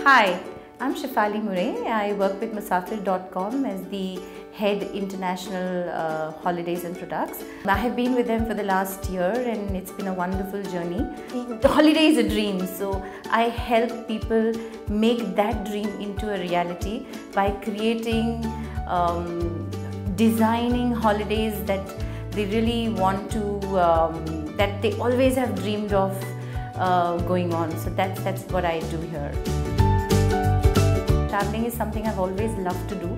Hi, I'm Shefali Murray. I work with Musafir.com as the Head International Holidays and Products. I have been with them for the last year and it's been a wonderful journey. The holiday is a dream, so I help people make that dream into a reality by creating, designing holidays that they really want to, that they always have dreamed of going on. So that's what I do here. Traveling is something I've always loved to do.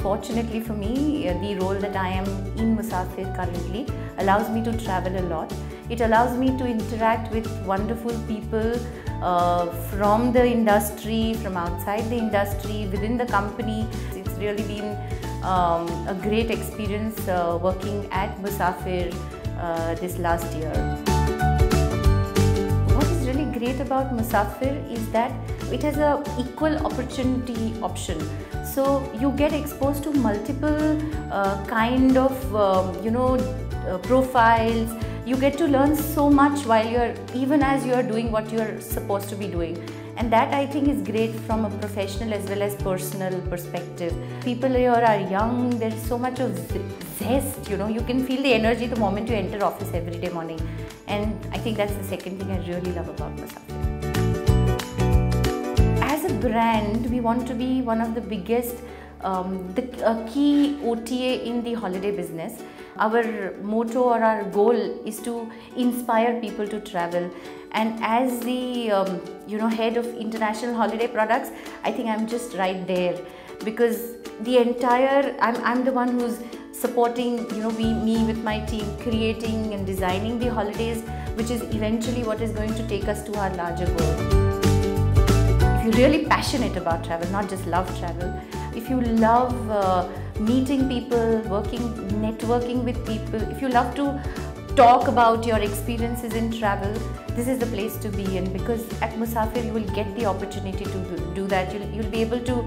Fortunately for me, the role that I am in Musafir currently allows me to travel a lot. It allows me to interact with wonderful people from the industry, from outside the industry, within the company. It's really been a great experience working at Musafir this last year. What is really great about Musafir is that it has an equal opportunity option. So you get exposed to multiple kind of profiles. You get to learn so much while even as you are doing what you are supposed to be doing. And that I think is great from a professional as well as personal perspective. People here are young, there's so much of zest, you can feel the energy the moment you enter office every day morning. And I think that's the second thing I really love about Musafir. As a brand, we want to be one of the biggest, key OTA in the holiday business. Our motto or our goal is to inspire people to travel. And as the head of international holiday products, I think I'm just right there, because the entire I'm the one who's supporting me with my team, creating and designing the holidays, which is eventually what is going to take us to our larger goal. If you're really passionate about travel, not just love travel, if you love meeting people, networking with people, if you love to talk about your experiences in travel, this is the place to be in, because at Musafir you will get the opportunity to do that. You'll be able to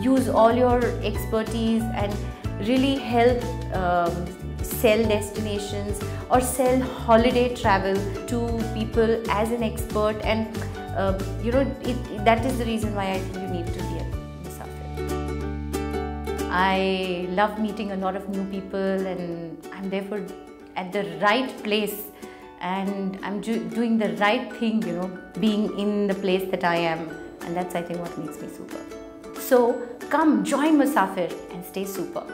use all your expertise and really help sell destinations or sell holiday travel to people as an expert, and that is the reason why I think you need to be at Musafir. I love meeting a lot of new people, and I'm therefore at the right place, and I'm doing the right thing, being in the place that I am, and that's I think what makes me super. So come join Musafir and stay super.